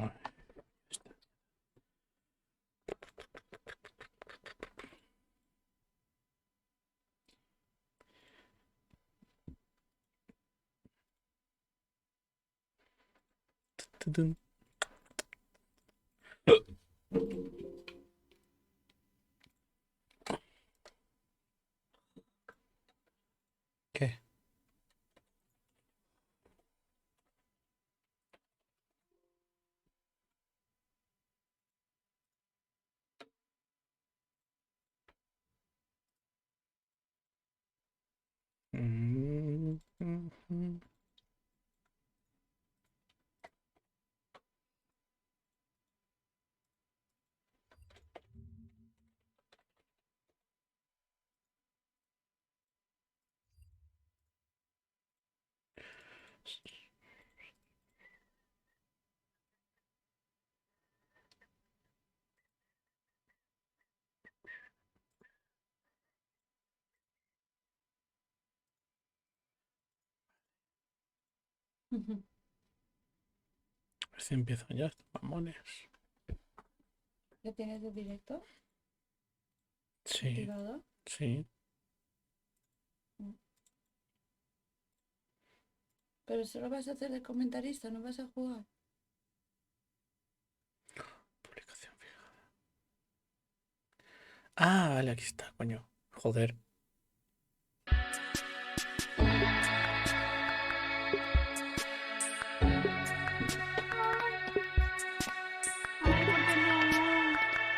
Ah, tutun. ¿Qué? Mm, mm, mm. Ujú. A ver si empiezan ya estos mamones. ¿Ya tienes el directo Sí, activado? sí. Mm. Pero solo vas a hacer de comentarista, no vas a jugar. Publicación fijada. Ah, vale, aquí está, coño. Joder. Ay, ¿por qué no?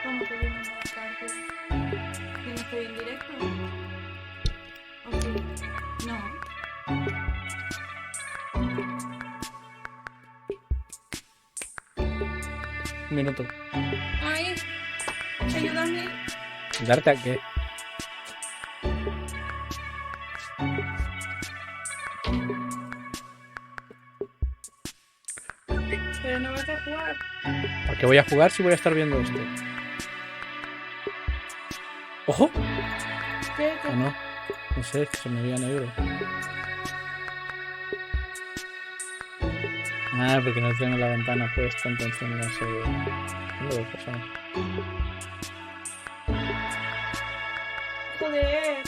¿Cómo que viene una parte? ¿Que no estoy en directo? ¿O sí? No. Un minuto. Ay, ayúdame. ¿Darte a qué? Pero no vas a jugar. ¿Para qué voy a jugar si voy a estar viendo esto? ¡Ojo! ¿Qué? ¿O no? No sé, es que se me veía negro. Ah, porque no tengo la ventana puesta, entonces no sé. Tengo dos personas. Joder.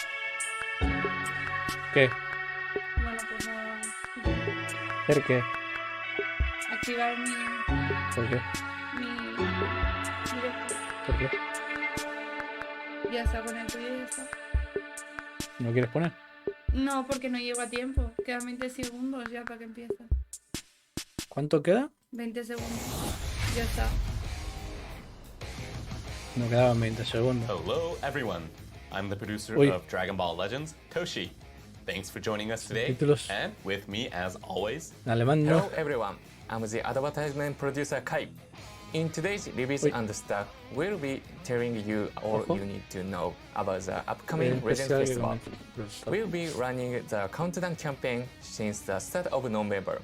¿Qué? Bueno, pues nada. ¿Hacer qué? Activar ¿Por qué? mi directo. ¿Por qué? Ya está con el tuyo y ya está. ¿No quieres poner? No, porque no llego a tiempo. Quedan 20 segundos ya para que empiece. ¿Cuánto queda? 20 segundos. Ya está. No quedaban 20 segundos. Hello, everyone. I'm the producer Uy. of Dragon Ball Legends, Toshi. Thanks for joining us today. Subtítulos. And with me, as always, En alemán no. Hello everyone, I'm the advertisement producer Kai. In today's reviews Uy. and stuff, we'll be telling you all Ojo. you need to know about the upcoming Legends Especial que Festival. comenta. We'll be running the countdown campaign since the start of November.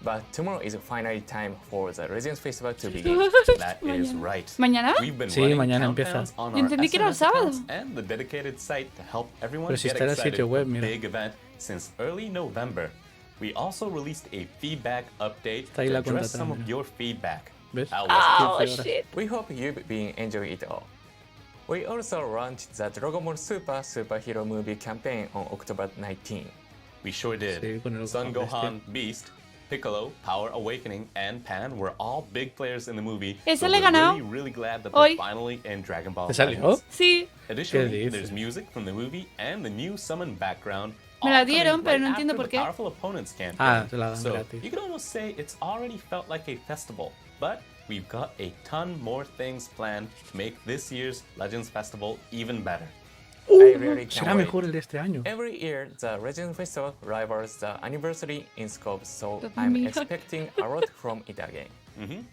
But tomorrow is finally time for the Legends Festival to begin. that is right. ¿Mañana? We've been Sí, running mañana countdowns empieza. on Yo our entendí que era el SMS accounts sábado. and the dedicated site to help everyone Pero si get está en el excited sitio web, for the mira. big event since early November. We also released a feedback update Está ahí to la cuenta address atrás, some of mira. your feedback. ¿Ves? How was Oh, 15 horas. shit. We hope you've been enjoying it all. We also launched the Dragon Ball Super superhero movie campaign on October 19. We sure did. Sí, con el Son Gohan Gohan, Beast, Piccolo, Power Awakening, and Pan were all big players in the movie. Ese so le he we're ganado really, really glad that hoy. they're finally in Dragon Ball ¿Te salió? Legends. Sí. Additionally, dices? there's music from the movie and the new summon background. Me la all coming dieron, pero right no entiendo after por the qué. Powerful Opponents campaign. Ah, te la dan so gratis. you can almost say it's already felt like a festival, but we've got a ton more things planned to make this year's Legends Festival even better. I really can't Será wait. mejor el de este año. Every year, the Legends Festival rivals the anniversary in scope, so Dios I'm mío. expecting a lot from it again.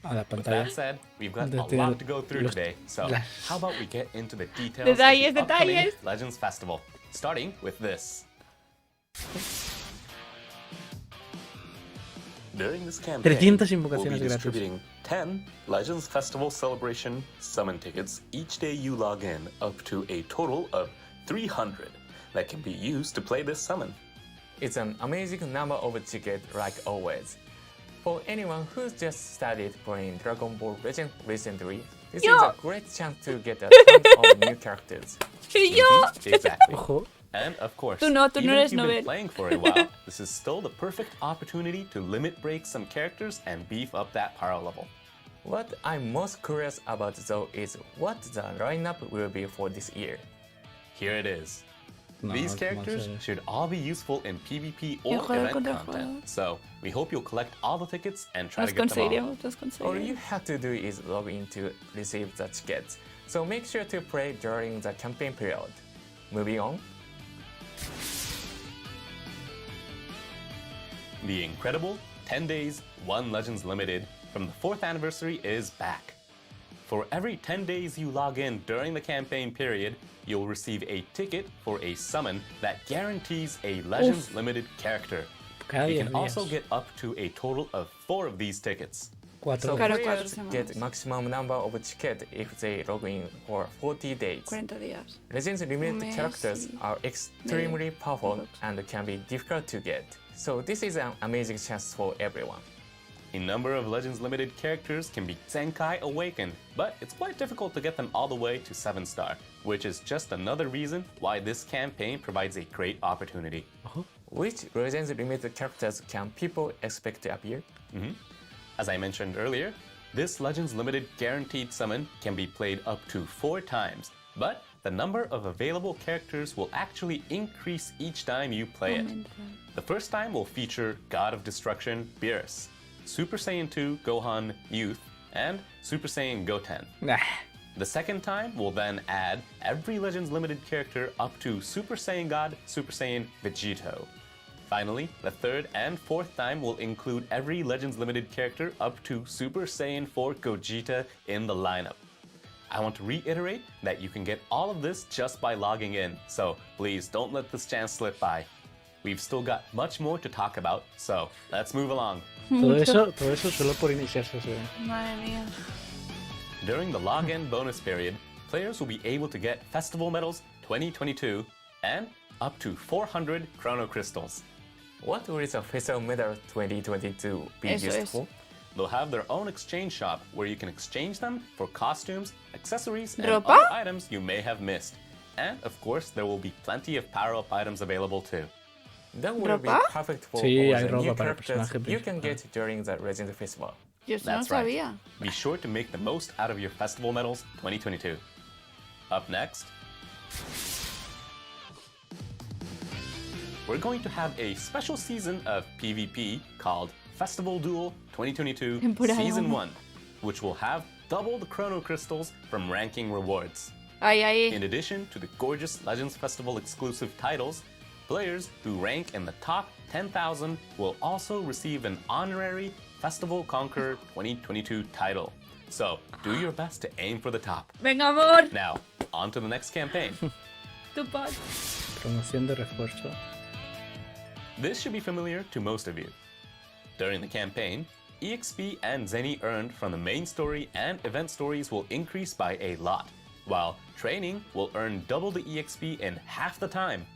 A la With pantalla. that said, we've got De a tener lot to go through los- today. So, las- how about we get into the details Detalles, of the upcoming detalles. Legends Festival, starting with this. During this campaign, 300 we'll invocaciones be gratis. distributing 10 Legends Festival Celebration summon tickets each day you log in, up to a total of 300 that can be used to play this summon. It's an amazing number of tickets like always. For anyone who's just started playing Dragon Ball Legends recently, this Yo! is a great chance to get a ton of new characters. Y yo. Exactly. Ojo. And of course, Tú no even eres if you've been Nobel. playing for a while, this is still the perfect opportunity to limit break some characters and beef up that power level. What I'm most curious about though is what the lineup will be for this year. Here it is. No, These ¿cómo characters se ve? should all be useful in PvP El or juego event contra content. juego. So we hope you'll collect all the tickets and try Los to get them all. conseguiremos, los All you conseguiremos. have to do is log in to receive the tickets. So make sure to play during the campaign period. Moving on. The incredible 10 Days, 1 Legends Limited from the 4th anniversary is back. For every 10 days you log in during the campaign period, you'll receive a ticket for a summon that guarantees a Legends Limited character. Cada You 10 can also días. get up to a total of 4 of these tickets. Cuatro So días. Cada players 4 get semanas. maximum number of tickets if they log in for 40 days. 40 días. Legends limited Messi. characters are extremely powerful Roblox. and can be difficult to get. So this is an amazing chance for everyone. A number of Legends Limited characters can be Zenkai Awakened, but it's quite difficult to get them all the way to 7-star, which is just another reason why this campaign provides a great opportunity. Which Legends limited characters can people expect to appear? As I mentioned earlier, this Legends Limited guaranteed summon can be played up to 4 times, but the number of available characters will actually increase each time you play it. The first time will feature God of Destruction Beerus, Super Saiyan 2 Gohan Youth, and Super Saiyan Goten. Nah. The second time will then add every Legends Limited character up to Super Saiyan God, Super Saiyan Vegito. Finally, the third and fourth time will include every Legends Limited character up to Super Saiyan 4 Gogeta in the lineup. I want to reiterate that you can get all of this just by logging in, so please don't let this chance slip by. We've still got much more to talk about, so let's move along. Todo eso solo por iniciarse. ¿Sí? Madre mía. During the login bonus period, players will be able to get Festival Medals 2022 and up to 400 Chrono Crystals. What will the Festival Medal 2022 be Eso used es. for? They'll have their own exchange shop where you can exchange them for costumes, accessories, and ¿Ropa? other items you may have missed. And of course, there will be plenty of power-up items available too. That will be ¿Ropa? perfect for Sí, all hay the new ropa para el characters personaje you can principal. get during the Legends Festival. Yo eso no That's right. sabía. Be sure to make the most out of your Festival Medals 2022. Up next, we're going to have a special season of PvP called Festival Duel 2022 Temporada Season uno. 1, which will have double the Chrono Crystals from ranking rewards. Ahí, ahí. In addition to the gorgeous Legends Festival exclusive titles, players who rank in the top 10,000 will also receive an honorary Festival Conqueror 2022 title. So do your best to aim for the top. Venga, amor. Now, on to the next campaign. Tu paz. Promoción de refuerzo. This should be familiar to most of you. During the campaign, EXP and Zenny earned from the main story and event stories will increase by a lot, while training will earn double the EXP in half the time.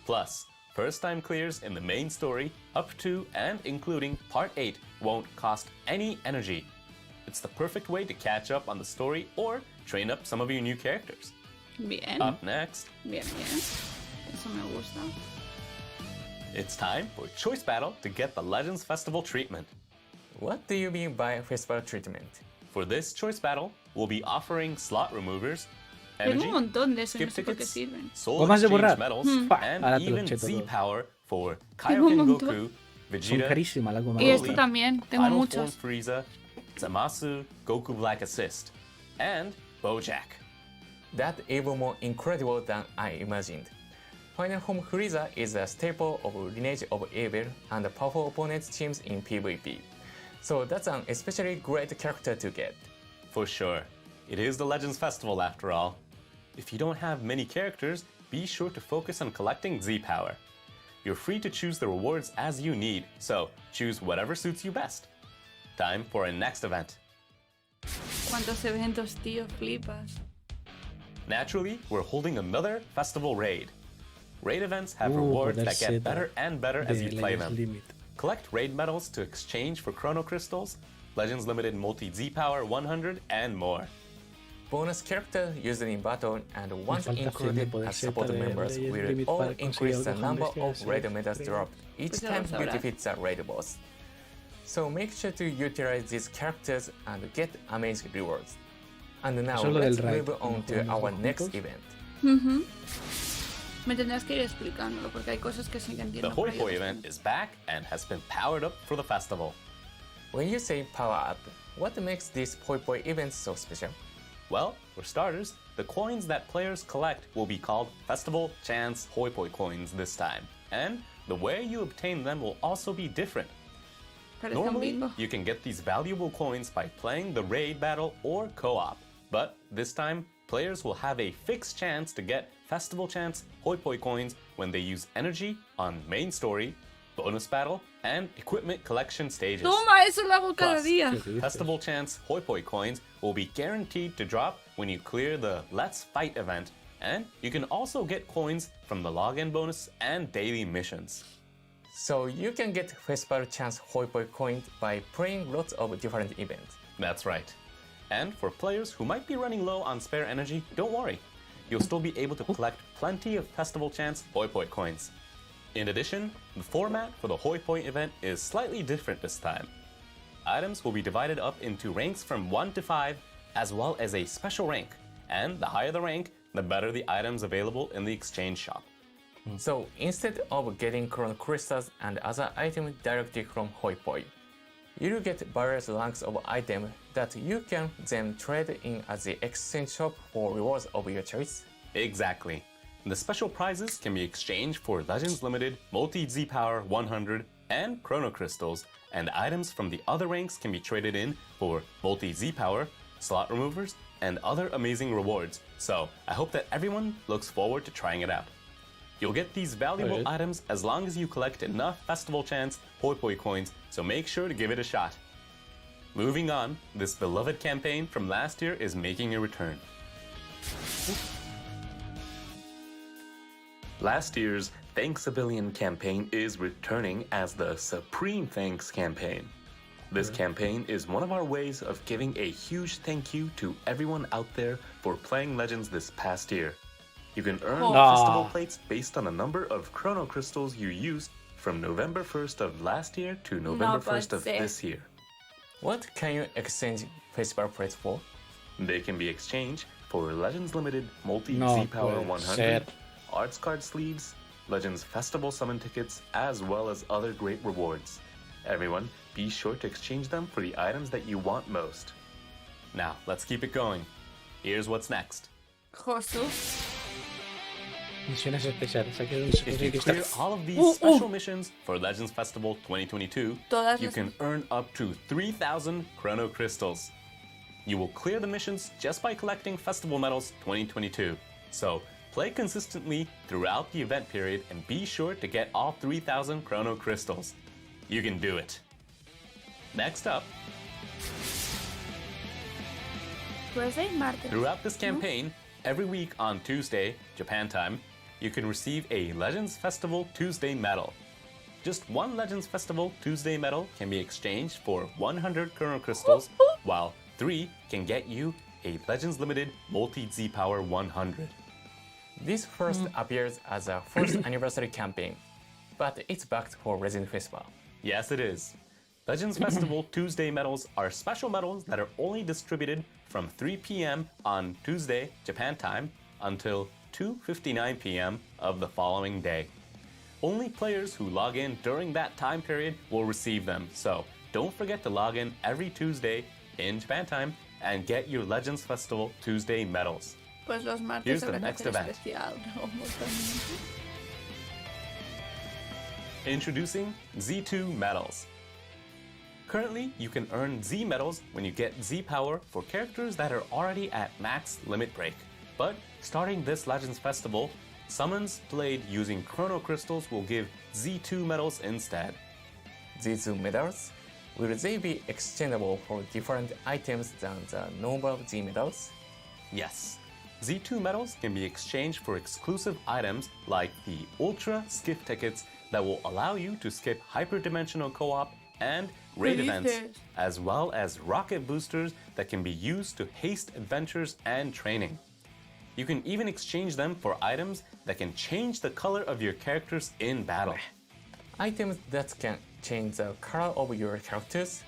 Plus, first-time clears in the main story up to and including Part 8 won't cost any energy. It's the perfect way to catch up on the story or train up some of your new characters. Bien. Up next, Bien, bien. Eso me gusta. it's time for Choice Battle to get the Legends Festival treatment. What do you mean by festival treatment? For this Choice Battle, we'll be offering slot removers, Tengo energy, un montón de eso y skip no sé por qué tickets, sirven. soul ¿Cómo has de exchange borrar? medals, and Ahora te lo even cheto todo. Z-Power for Tengo un Kaioken montón. Goku, Son Vegeta, carísimas las gomas. Y esto Broly, también. Tengo Final muchos. Form Frieza, Zamasu, Goku Black Assist, and Bojack. That's even more incredible than I imagined. Final Form Frieza is a staple of Lineage of Evil and powerful opponent teams in PvP. So that's an especially great character to get. For sure. It is the Legends Festival after all. If you don't have many characters, be sure to focus on collecting Z-Power. You're free to choose the rewards as you need, so choose whatever suits you best. Time for our next event. ¿Cuántos eventos, tío? Flipas. Naturally, we're holding another festival raid. Raid events have Poder rewards that Z get better and better as de you play Legends them. Limit. collect raid medals to exchange for Chrono Crystals, Legends Limited Multi-Z Power 100, and more. Bonus characters used in battle and ones falta included hacerme as support poder members de will limit all para conseguir increase the algo number donde of sea, raid sí, medals creo. dropped each Pues ya time lo you sabrás. defeat the raid boss. So make sure to utilize these characters and get amazing rewards. And now Eso es lo let's del raid, move on ¿no to podemos our ir next juntos? event. Ujú. Me tendrás que ir explicándolo porque hay cosas que sí que The entiendo. Hoi pero hay Poi otras event que is back and has been powered up for the festival. When you say power up, what makes this Poi Poi event so special? Well, for starters, the coins that players collect will be called Festival Chance Hoi Poi coins this time, and the way you obtain them will also be different. no. Parece un Normally, bingo. you can get these valuable coins by playing the raid battle or co-op, but this time, players will have a fixed chance to get Festival Chance Hoi Poi coins when they use energy on main story, bonus battle, and equipment collection stages. Toma, eso lo hago cada Plus, día. ¿Qué dices? Festival Chance Hoi Poi coins will be guaranteed to drop when you clear the Let's Fight event, and you can also get coins from the login bonus and daily missions. So you can get Festival Chance Hoi Poi coins by playing lots of different events. That's right. And for players who might be running low on spare energy, don't worry. You'll still be able to collect plenty of Festival Chance Hoi Poi coins. In addition, the format for the Hoi Poi event is slightly different this time. Items will be divided up into ranks from 1 to 5, as well as a special rank. And the higher the rank, the better the items available in the exchange shop. So instead of getting Chrono Crystals and other items directly from Hoi Poi, you'll get various ranks of items that you can then trade in at the exchange shop for rewards of your choice. Exactly. The special prizes can be exchanged for Legends Limited, Multi-Z Power 100, and Chrono Crystals, and items from the other ranks can be traded in for Multi-Z Power, slot removers, and other amazing rewards. So I hope that everyone looks forward to trying it out. You'll get these valuable Alright. items as long as you collect enough Festival Chance Hoi Poi coins, so make sure to give it a shot. Moving on, this beloved campaign from last year is making a return. Last year's Thanks a Billion campaign is returning as the Supreme Thanks campaign. This campaign is one of our ways of giving a huge thank you to everyone out there for playing Legends this past year. You can earn festival plates based on the number of Chrono Crystals you used from November 1st of last year to November 1st of puede ser. this year. What can you exchange festival plates for? They can be exchanged for Legends Limited Multi-Z No Power puede 100, ser. Arts Card Sleeves, Legends Festival Summon tickets, as well as other great rewards. Everyone, be sure to exchange them for the items that you want most. Now, let's keep it going. Here's what's next. Jesús. Misiones especiales. Aquí es donde se If consigue you que clear está. all of these special missions for Legends Festival 2022, Todas you las- can earn up to 3,000 Chrono Crystals. You will clear the missions just by collecting Festival Medals 2022. So, play consistently throughout the event period and be sure to get all 3,000 Chrono Crystals. You can do it. Next up, Thursday, martes. throughout this campaign, every week on Tuesday, Japan time, you can receive a Legends Festival Tuesday medal. Just one Legends Festival Tuesday medal can be exchanged for 100 Chrono Crystals, while 3 can get you a Legends Limited Multi-Z Power 100. This first appears as a first anniversary campaign, but it's backed for Legend Festival. Yes, it is. Legends Festival Tuesday medals are special medals that are only distributed from 3 p.m. on Tuesday, Japan time, until 2:59 p.m. of the following day. Only players who log in during that time period will receive them, so don't forget to log in every Tuesday in Japan time and get your Legends Festival Tuesday medals. Pues los martes Here's the habrá que next hacer event. especial. No, también. Introducing Z2 medals. Currently, you can earn Z medals when you get Z power for characters that are already at max limit break. But starting this Legends Festival, summons played using Chrono Crystals will give Z2 medals instead. These medals, will they be exchangeable for different items than the normal Z medals? Yes. Z2 medals can be exchanged for exclusive items like the Ultra Skiff tickets that will allow you to skip hyperdimensional co-op and raid events, as well as rocket boosters that can be used to haste adventures and training. You can even exchange them for items that can change the color of your characters in battle. Items that can change the color of your characters.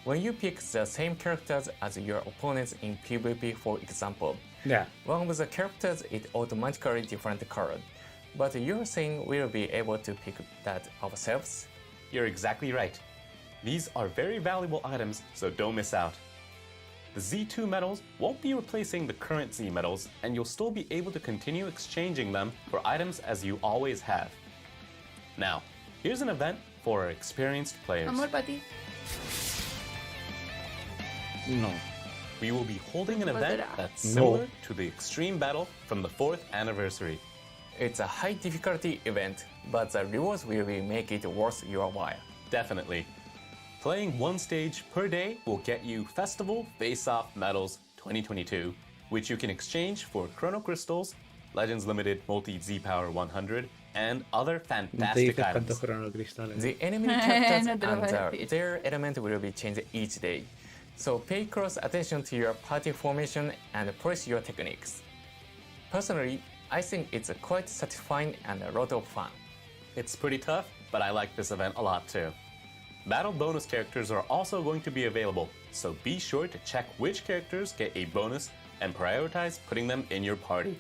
When you pick the same characters as your opponents in PvP, for example, Ya. one of the characters is automatically different color, but you're saying we'll be able to pick that ourselves? You're exactly right. These are very valuable items, so don't miss out. The Z2 medals won't be replacing the current Z medals, and you'll still be able to continue exchanging them for items as you always have. Now, here's an event for our experienced players. Amor para ti. No. We will be holding an What event did I- that's No. similar to the Extreme Battle from the 4th anniversary. It's a high difficulty event, but the rewards will make it worth your while. Definitely. Playing one stage per day will get you Festival Face-Off Medals 2022, which you can exchange for Chrono Crystals, Legends Limited Multi Z-Power 100, and other Te fantastic dices cuántos items. cronocristales. The enemy characters No te lo voy a and decir. their element will be changed each day. So pay close attention to your party formation and press your techniques. Personally, I think it's quite satisfying and a lot of fun. It's pretty tough, but I like this event a lot too. Battle bonus characters are also going to be available, so be sure to check which characters get a bonus and prioritize putting them in your party.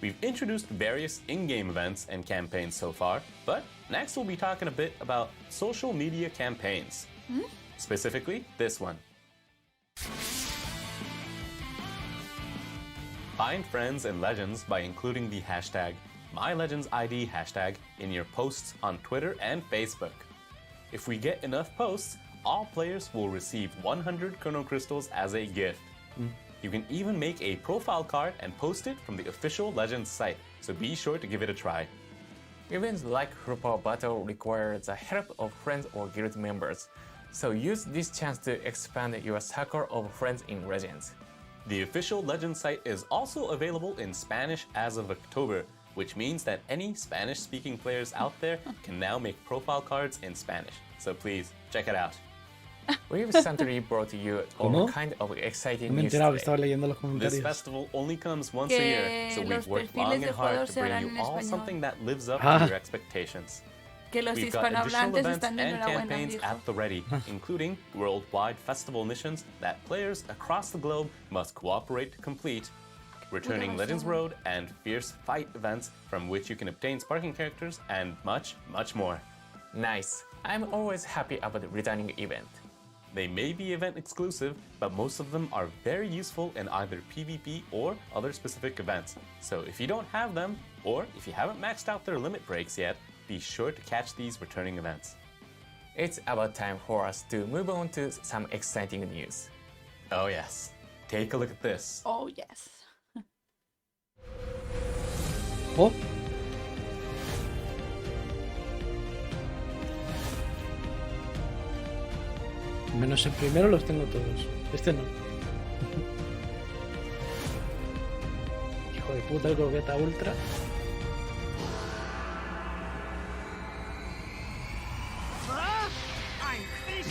We've introduced various in-game events and campaigns so far, but next we'll be talking a bit about social media campaigns. Specifically, this one. Find friends and legends by including the hashtag MyLegendsID hashtag in your posts on Twitter and Facebook. If we get enough posts, all players will receive 100 Chrono Crystals as a gift. You can even make a profile card and post it from the official Legends site, so be sure to give it a try. Events like Full Power Battle require the help of friends or guild members, so use this chance to expand your circle of friends in Legends. The official Legends site is also available in Spanish as of October, which means that any Spanish-speaking players out there can now make profile cards in Spanish. So please, check it out. We've recently brought you all ¿Cómo? kind of No exciting me he news enterado que today. estaba leyendo los This comentarios. festival only comes once a year, so Que we've los worked perfiles long de and hard jugador to se bring harán you en all español. something that lives up Ah. to your expectations. Que los We've got additional hispanohablantes events están de and enhorabuena, campaigns dijo. at the ready, including worldwide festival missions that players across the globe must cooperate to complete, returning Legends Road and Fierce Fight events from which you can obtain sparking characters, and much, much more. Nice. I'm always happy about the returning event. They may be event exclusive, but most of them are very useful in either PvP or other specific events. So if you don't have them, or if you haven't maxed out their limit breaks yet, be sure to catch these returning events. It's about time for us to move on to some exciting news. Oh yes, take a look at this. Oh, yes. Oh, menos el primero los tengo todos. Este no. Hijo de puta, el Gogeta Ultra.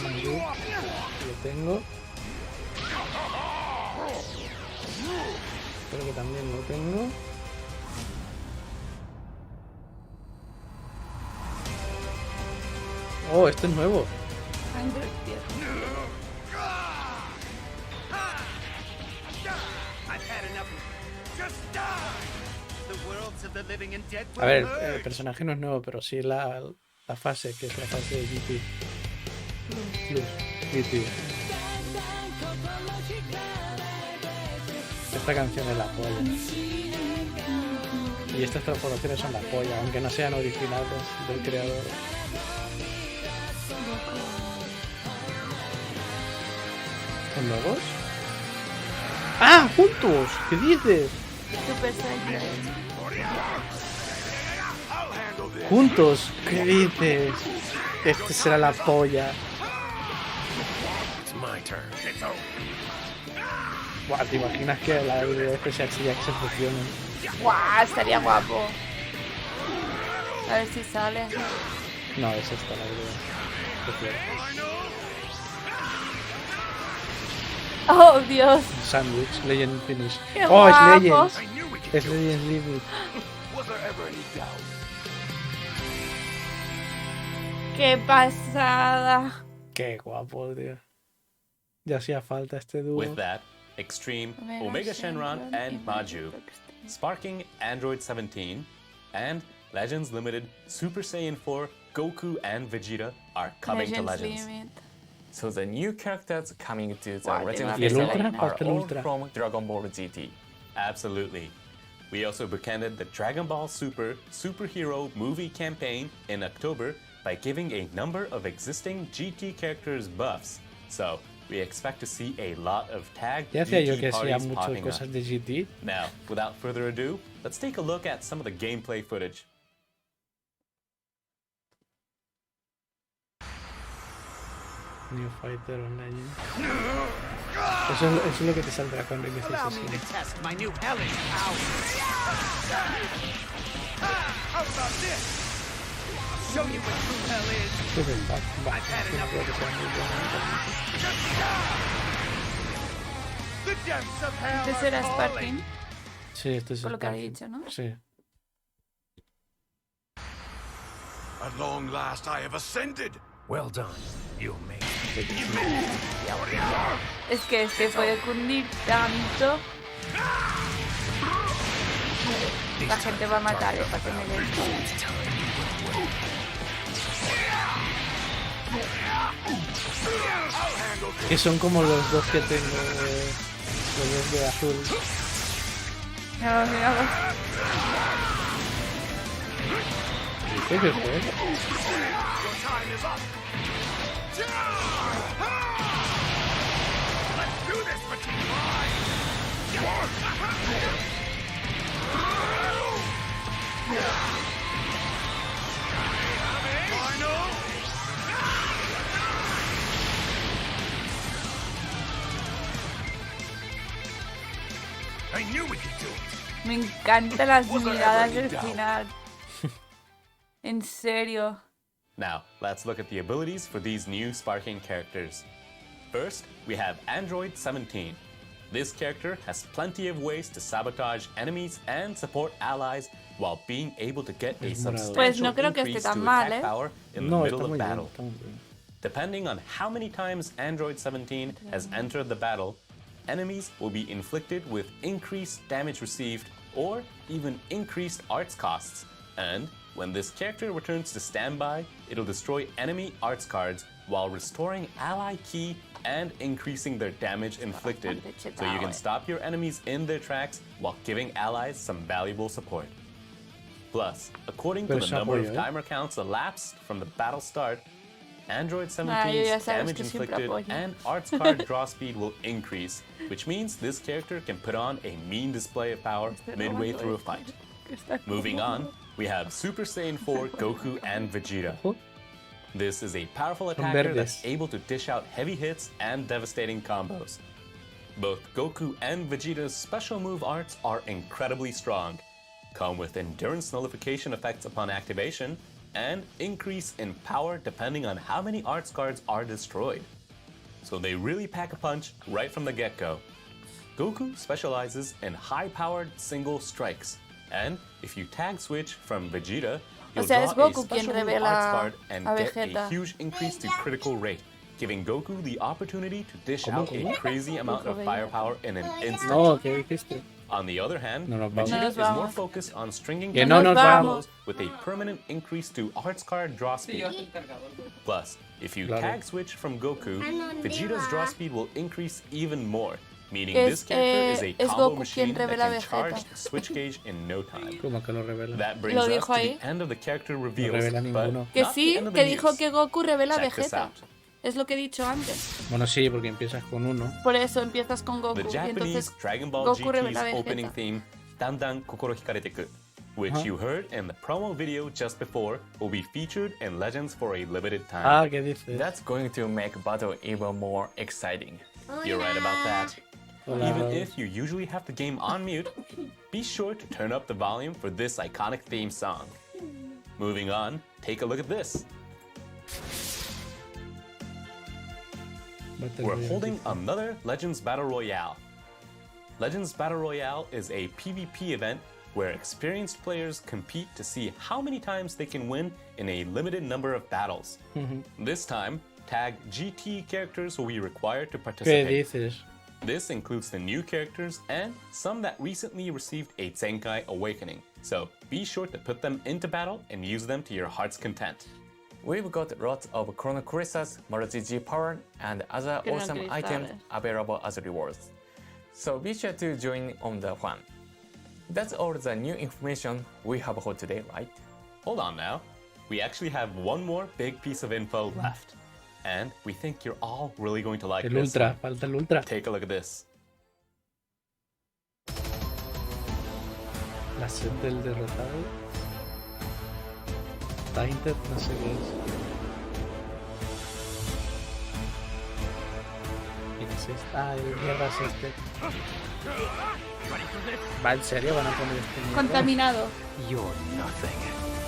Vale, lo tengo. Creo que también lo tengo. Oh, este es nuevo. Android 10. I've had enough of it. Just die! The worlds of the living and dead A will ver, el merge. personaje no es nuevo, pero sí la fase, que es la fase de GT. Plus, GT. Esta canción es la polla. Y estas transformaciones son la polla, aunque no sean originales del creador. ¿Son nuevos? ¡Ah! ¡Juntos! ¿Qué dices? Super Saiyan. ¡Juntos! ¿Qué dices? Este será la polla. Buah, ¿te imaginas que la de Special Jack se fusionen? ¡Guau! Estaría guapo. A ver si sale. No, es esta la verdad. Prefiero. Oh, Dios. Sandwich, Legend Finish. Qué Oh, es guapo. Legends. I knew we could Es do it. Legends Limit. Was there ever any doubt? Qué pasada. Qué guapo, tío. Ya hacía falta este dúo. With that, Extreme, Omega Shenron, and Maju, Sparking Android 17, and Legends Limited, Super Saiyan 4, Goku, and Vegeta are coming to Legends. Limit. So the new characters coming to the Guau, Legend ¿y el Festival Ultra? are Aparte el all Ultra. from Dragon Ball GT. Absolutely. We also bookended the Dragon Ball Super superhero movie campaign in October by giving a number of existing GT characters buffs. So we expect to see a lot of tag Ya hacía yo GT que hacía parties muchas popping cosas up. de GT. Now, without further ado, let's take a look at some of the gameplay footage. New Fighter Online. Eso es lo que te saldrá cuando empieces Allow me to así. test my new hellish power. How about this? I'll show you what true hell is. Este es el pack. Va, I've had este no enough creo que sea muy bueno. Just die! The depths of hell Este será are calling. Sparking. Sí, este es Por el lo que ha pack. dicho, ¿no? Sí. At long last I have ascended. Well done, you made. Es que este puede cundir tanto. La gente va a matar para que me den. Que son como los dos que tengo. Los dos de azul. Míralos, míralos. ¿Qué es esto, Your time is up. Let's do this, Petit Final. I knew we could do it. Me encantan las miradas del final. En serio. Now, let's look at the abilities for these new Sparking characters. First, we have Android 17. This character has plenty of ways to sabotage enemies and support allies while being able to get a Es morado. substantial Pues no creo que esté increase tan to mal, attack ¿eh? power in the No, middle está of muy bien. battle. Está muy bien. Depending on how many times Android 17 has entered the battle, enemies will be inflicted with increased damage received or even increased arts costs. And when this character returns to standby, it'll destroy enemy arts cards while restoring ally ki and increasing their damage inflicted, so you can stop your enemies in their tracks while giving allies some valuable support. Plus, according to Pero the es number of apoyo, ¿eh? timer counts elapsed from the battle start, Android yo 17's ya sabes damage que siempre inflicted apoyo. and arts card draw speed will increase, which means this character can put on a mean display of power midway through a fight. Moving on, we have Super Saiyan 4 Goku and Vegeta. Ojo. This is a powerful attacker that's verdes. able to dish out heavy hits and devastating combos. Both Goku and Vegeta's special move arts are incredibly strong, come with endurance nullification effects upon activation, and increase in power depending on how many arts cards are destroyed. So they really pack a punch right from the get-go. Goku specializes in high-powered single strikes, and if you tag switch from Vegeta, you'll sea, es draw a Goku quien special move revela arts card and a get a Vegeta. huge increase to critical rate, giving Goku the opportunity to dish ¿Cómo, out a cómo? crazy amount of firepower in an instant. No, ¿qué dijiste? On the other hand, No nos vamos. Vegeta No is nos more vamos. focused on stringing Que no together nos combos vamos. with a permanent increase to arts card draw speed. Plus, if you Claro. tag switch from Goku, Vegeta's draw speed will increase even more, meaning Es, this character is a es combo Goku machine quien that revela can Vegeta. charge the switch gauge in no time. ¿Cómo que lo revela? That brings Lo us dijo to ahí. the end of the character reveals, revela but ninguno. Que not the sí, end of que the dijo news. que Goku revela Check this Vegeta. out. Es lo que he dicho antes. Bueno, sí, porque empiezas con uno. Por eso empiezas con Goku. The Y Japanese entonces Dragon Ball Goku GT's revela Vegeta. opening theme, Dandan Kokoro Hikareteku, which you heard in the promo video just before, will be featured in Legends for a limited time. Ah, ¿qué dices? That's going to make battle even more exciting. You're right about that. Hola. Even if you usually have the game on mute, be sure to turn up the volume for this iconic theme song. Moving on, take a look at this. We're holding another Legends Battle Royale. Legends Battle Royale is a PvP event where experienced players compete to see how many times they can win in a limited number of battles. This time, tag GT characters will be required to ¿Qué participate. dices? This includes the new characters and some that recently received a Zenkai Awakening, so be sure to put them into battle and use them to your heart's content. We've got lots of Chrono Crystals, Multi G Power, and other Chrono awesome Crystales. items available as rewards. So be sure to join on the fun. That's all the new information we have for today, right? Hold on now. We actually have one more big piece of info left. And we think you're all really going to like El this. Ultra, falta el Ultra. Take a look at this. La sed del derrotado. Tainted, no sé qué es. ¿Qué es esto? Ah, el mierda es este. ¿Va en serio? ¿Van a poner este mierda? Contaminado. You're nothing.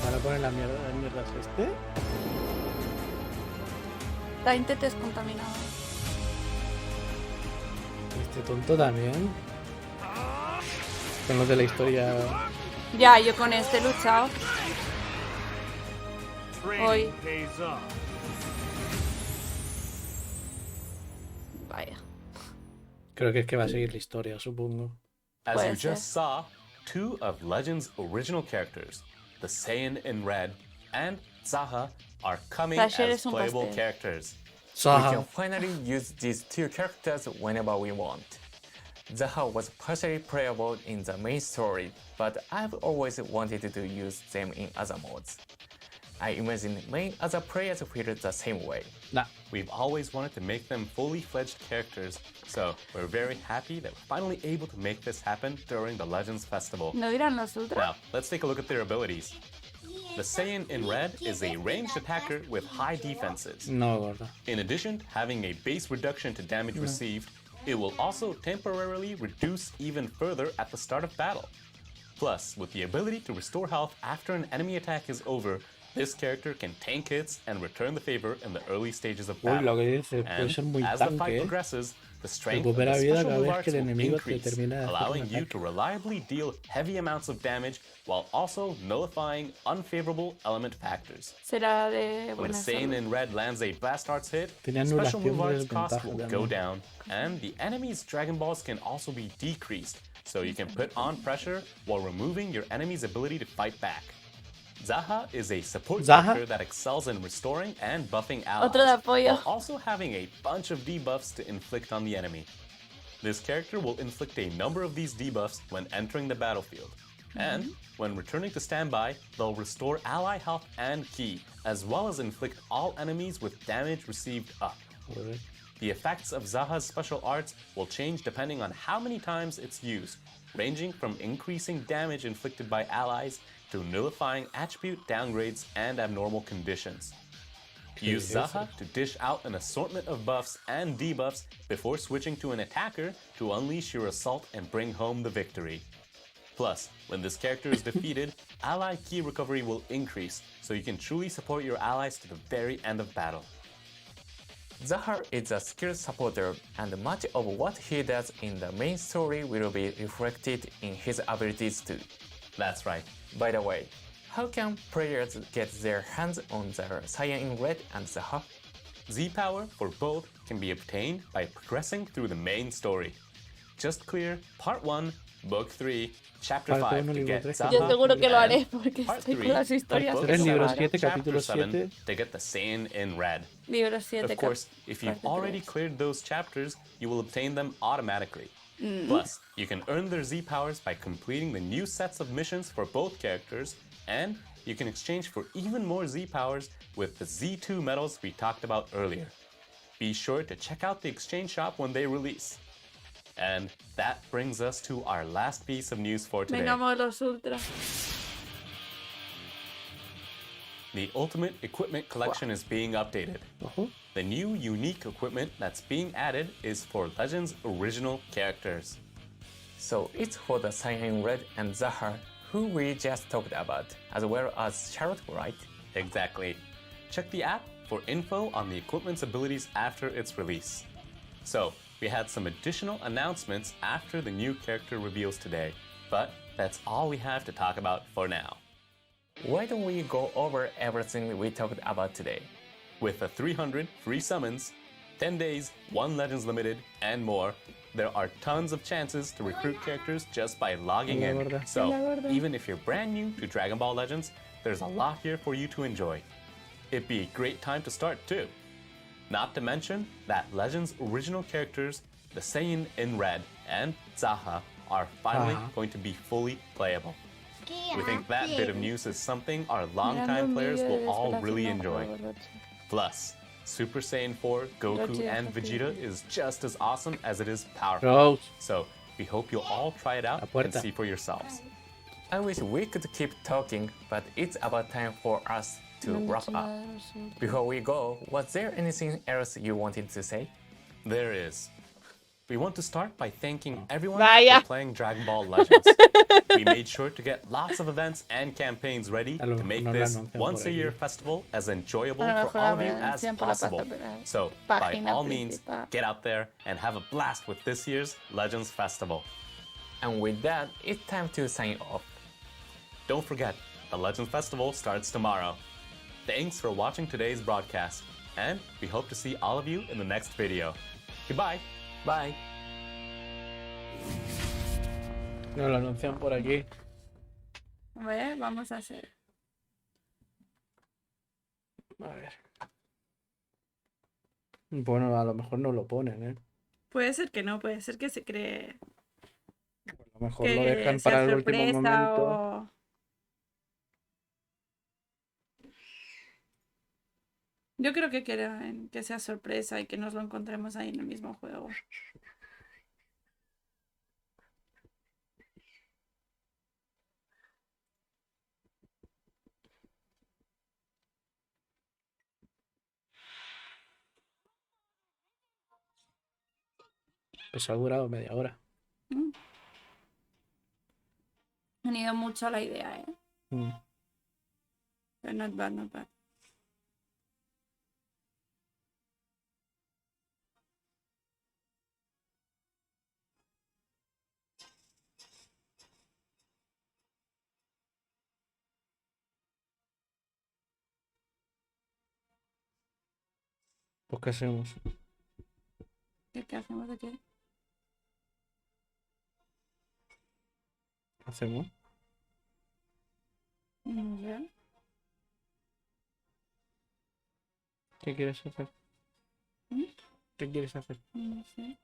¿Van a poner la mierda es este? Tainted es contaminado. Este tonto también. Con los de la historia. Ya, yo con este he luchado. Hoy. Pays off. Vaya. Creo que es que va a seguir la historia, supongo. As Puede you ser. just saw, two of Legends' original characters, the Saiyan in red and Zaha, are coming Sasha as es un playable pastel. characters. We can Saha. finally use these two characters whenever we want. Zaha was partially playable in the main story, but I've always wanted to use them in other modes. I imagine many other players feel the same way. Nah. We've always wanted to make them fully fledged characters, so we're very happy that we're finally able to make this happen during the Legends Festival. ¿No dirán los ultra? Now, let's take a look at their abilities. The Saiyan in red is a ranged attacker with high defenses. No, gorda. In addition to having a base reduction to damage received, it will also temporarily reduce even further at the start of battle. Plus, with the ability to restore health after an enemy attack is over, this character can tank hits and return the favor in the early stages of Uy, battle. lo que dice, puede And ser muy as the tanque, fight ¿eh? progresses, the strength of Recupera the vida special cada move vez arts que el will enemigo te increase, termina de hacer un allowing you ataque. to reliably deal heavy amounts of damage while also nullifying unfavorable element factors. Será de When buena the Saiyan salud. in red lands a Blast Arts hit, Tiene special anulación move de arts cost desventaja will go también. down, and the enemy's Dragon Balls can also be decreased, so you can put on pressure while removing your enemy's ability to fight back. Zaha is a support Zaha? character that excels in restoring and buffing allies, Otro de apoyo. while also having a bunch of debuffs to inflict on the enemy. This character will inflict a number of these debuffs when entering the battlefield. And when returning to standby, they'll restore ally health and ki, as well as inflict all enemies with damage received up. Joder. The effects of Zaha's special arts will change depending on how many times it's used, ranging from increasing damage inflicted by allies to nullifying attribute downgrades and abnormal conditions. Use Zaha to dish out an assortment of buffs and debuffs before switching to an attacker to unleash your assault and bring home the victory. Plus, when this character is defeated, ally ki recovery will increase, so you can truly support your allies to the very end of battle. Zaha is a skilled supporter, and much of what he does in the main story will be reflected in his abilities too. That's right. By the way, how can players get their hands on the Saiyan in red and Zaha? Z-Power for both can be obtained by progressing through the main story. Just clear Part 1, Book 3, Chapter Parte 5 uno, to libro get tres, Zaha, Yo seguro que lo haré and porque Part estoy 3, con las historias. Book Tres libros, seven, 7, Chapter capítulo 7 7. to get the Saiyan in red. Libro 7. Of course, if you've parte already tres. cleared those chapters, you will obtain them automatically. Plus, you can earn their Z-Powers by completing the new sets of missions for both characters, and you can exchange for even more Z-Powers with the Z2 medals we talked about earlier. Be sure to check out the exchange shop when they release. And that brings us to our last piece of news for today. Vengamos los ultra. The Ultimate Equipment Collection is being updated. Ojo. The new unique equipment that's being added is for Legends' original characters. So it's for the Saiyan in red and Zaha, who we just talked about, as well as Charlotte, right? Exactly. Check the app for info on the equipment's abilities after its release. So, we had some additional announcements after the new character reveals today, but that's all we have to talk about for now. Why don't we go over everything we talked about today? With the 300 free summons, 10 days, 1 Legends Limited, and more, there are tons of chances to recruit characters just by logging Hola, in. gorda. So, Hola, gorda. even if you're brand new to Dragon Ball Legends, there's a lot here for you to enjoy. It'd be a great time to start too. Not to mention that Legends original characters, the Saiyan in Red and Zaha, are finally going to be fully playable. We think that bit of news is something our longtime players will all really enjoy. Plus, Super Saiyan 4, Goku, and Vegeta is just as awesome as it is powerful. Rose. So, we hope you'll all try it out La puerta. and see for yourselves. I wish we could keep talking, but it's about time for us to wrap up. Before we go, was there anything else you wanted to say? There is. We want to start by thanking everyone Vaya. for playing Dragon Ball Legends. We made sure to get lots of events and campaigns ready A lo to mejor make no la this anuncian once-a-year por aquí. festival as enjoyable A lo for mejor all of la you as anuncian por la possible. página So, by all means, principal. get out there and have a blast with this year's Legends Festival. And with that, it's time to sign off. Don't forget, the Legends Festival starts tomorrow. Thanks for watching today's broadcast, and we hope to see all of you in the next video. Goodbye! Bye! No lo anuncian por aquí. A ver, vamos a hacer. A ver. Bueno, a lo mejor no lo ponen, ¿eh? Puede ser que no, puede ser que se cree A lo mejor que lo dejan sea para el último sorpresa momento. o... Yo creo que quieren que sea sorpresa y que nos lo encontremos ahí en el mismo juego. Pues ha durado media hora. Han ido mucho a la idea, ¿eh? Mm. Pero not bad, not bad. Pues ¿qué hacemos? ¿Qué hacemos aquí? ¿Qué hacemos? No sé. ¿Qué quieres hacer? ¿Mm? ¿Qué quieres hacer? No sé.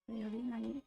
Violín ahí.